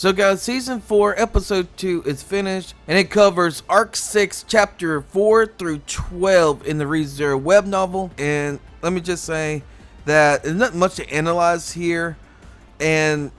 So guys, Season 4, Episode 2 is finished, and it covers Arc 6, Chapter 4 through 12 in the rezero web novel. And let me just say that there's not much to analyze here, and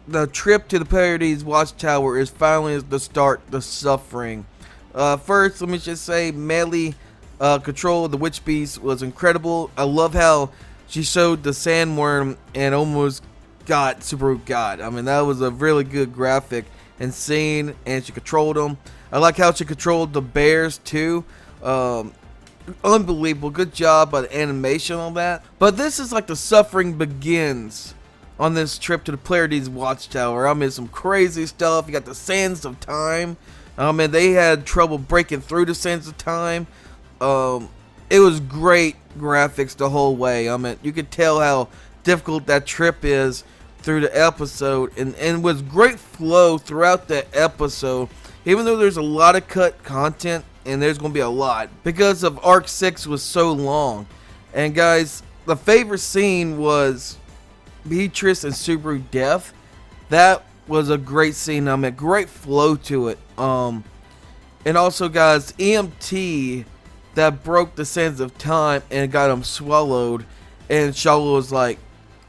the trip to the Pleiades Watchtower is finally the start, the suffering. First, let me just say, melee control of the Witch Beast was incredible. I love how she showed the sandworm and almost got Subaru God. I mean, that was a really good graphic and scene, and she controlled them. I like how she controlled the bears too. Unbelievable. Good job by the animation on that. But this is like the suffering begins on this trip to the Pleiades Watchtower. I mean, some crazy stuff. You got the Sands of Time. I mean, they had trouble breaking through the Sands of Time. It was great graphics the whole way. I mean, you could tell how difficult that trip is through the episode, and with great flow throughout the episode, even though there's a lot of cut content, and there's going to be a lot because of Arc 6 was so long. And guys, the favorite scene was Beatrice and Subaru death. That was a great scene. I mean, great flow to it. And also guys, EMT that broke the sands of time and got him swallowed, and Shala was like,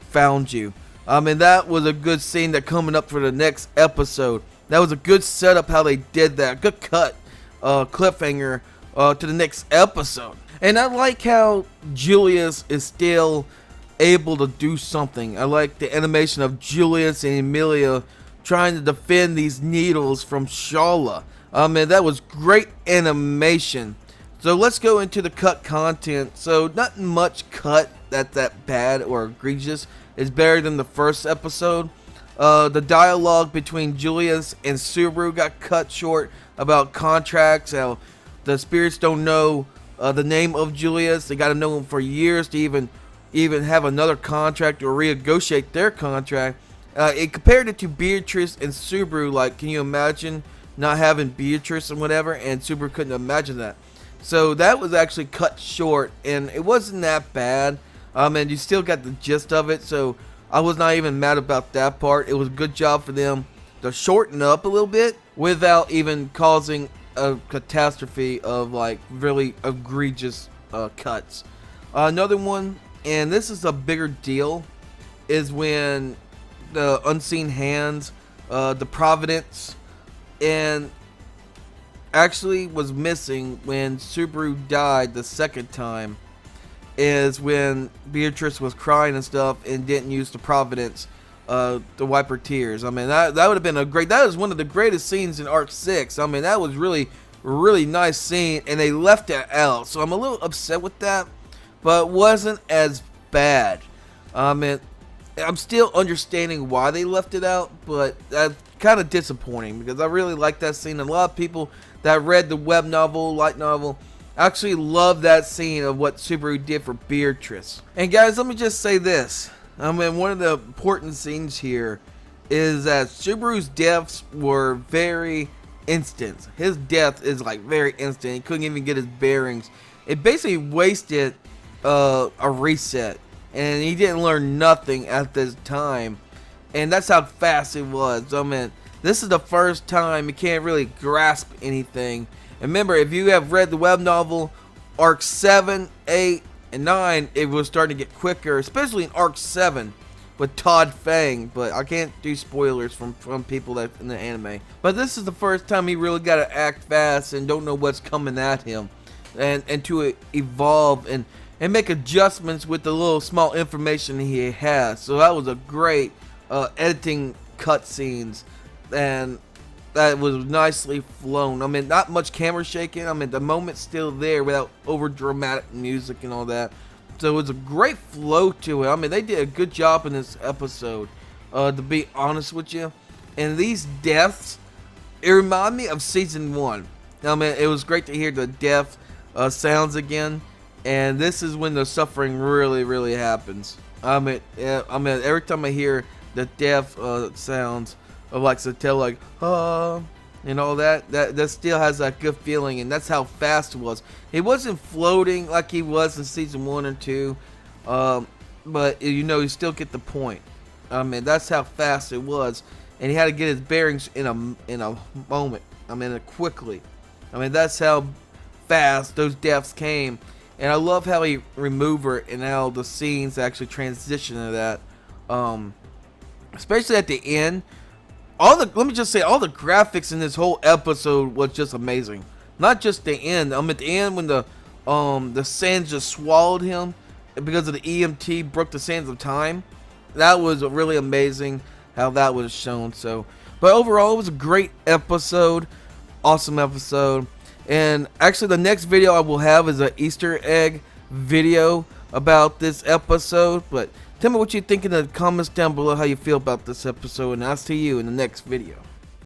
found you. I mean, that was a good scene that coming up for the next episode. That was a good setup how they did that. Good cut, cliffhanger to the next episode. And I like how Julius is still able to do something. I like the animation of Julius and Emilia trying to defend these needles from Shala. I mean, that was great animation. So let's go into the cut content. So not much cut that's that bad or egregious. It's better than the first episode. The dialogue between Julius and Subaru got cut short about contracts. How the spirits don't know the name of Julius. They got to know him for years to even have another contract or renegotiate their contract. It compared it to Beatrice and Subaru. Like, can you imagine not having Beatrice and whatever? And Subaru couldn't imagine that. So that was actually cut short, and it wasn't that bad. And you still got the gist of it, so I was not even mad about that part. It was a good job for them to shorten up a little bit without even causing a catastrophe of like really egregious cuts. Another one, and this is a bigger deal, is when the unseen hands, the Providence, and actually was missing when Subaru died the second time, is when Beatrice was crying and stuff and didn't use the Providence to wipe her tears. I mean, that would have been that was one of the greatest scenes in Arc 6. I mean, that was really nice scene, and they left it out, so I'm a little upset with that, but it wasn't as bad. I mean, I'm still understanding why they left it out, but that's kind of disappointing because I really like that scene. A lot of people that read the web novel, light novel, actually love that scene of what Subaru did for Beatrice. And guys, let me just say this. I mean, one of the important scenes here is that Subaru's deaths were very instant. His death is like very instant. He couldn't even get his bearings. It basically wasted a reset, and he didn't learn nothing at this time. And that's how fast it was. I mean, this is the first time you can't really grasp anything. And remember, if you have read the web novel, Arc 7, 8, and 9, it was starting to get quicker, especially in Arc 7 with Todd Fang. But I can't do spoilers from people that in the anime. But this is the first time he really got to act fast and don't know what's coming at him. And to evolve and make adjustments with the little small information he has. So that was a great editing cutscenes, and that was nicely flown. I mean, not much camera shaking. I mean, the moment's still there without over dramatic music and all that. So it was a great flow to it. I mean, they did a good job in this episode, to be honest with you. And these deaths, it reminded me of Season 1. I mean, it was great to hear the death sounds again. And this is when the suffering really happens. I mean, every time I hear the death sounds of like Satel, like and all that still has that good feeling, and that's how fast it was. It wasn't floating like he was in Season 1 or 2, but you know, you still get the point. I mean, that's how fast it was. and he had to get his bearings in a moment. I mean, quickly. I mean, that's how fast those deaths came. And I love how he removed her and how the scenes actually transition to that. Especially at the end. Let me just say, all the graphics in this whole episode was just amazing. Not just the end. At the end when the sands just swallowed him because of the EMT broke the sands of time. That was really amazing how that was shown. So, but overall, it was a great episode. Awesome episode. And actually, the next video I will have is an Easter egg video about this episode. But tell me what you think in the comments down below, how you feel about this episode, and I'll see you in the next video.